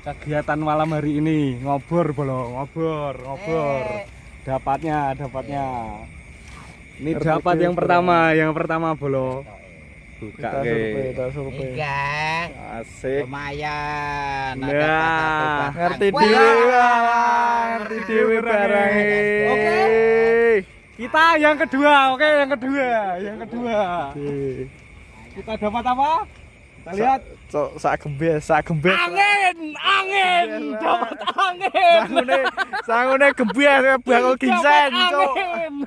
kegiatan malam hari ini ngobor bolo, ngobor. Dapatnya. Ini dapat yang pertama bolo. Buka kita survei. Asik. Lumayan. Nah, ngerti dewe barang. Oke. Kita yang kedua, Kita dapat apa? Kita lihat. Sak gembes. Angin. Dapat angin. Sangune gembes bakal ginseng, cok. Angin.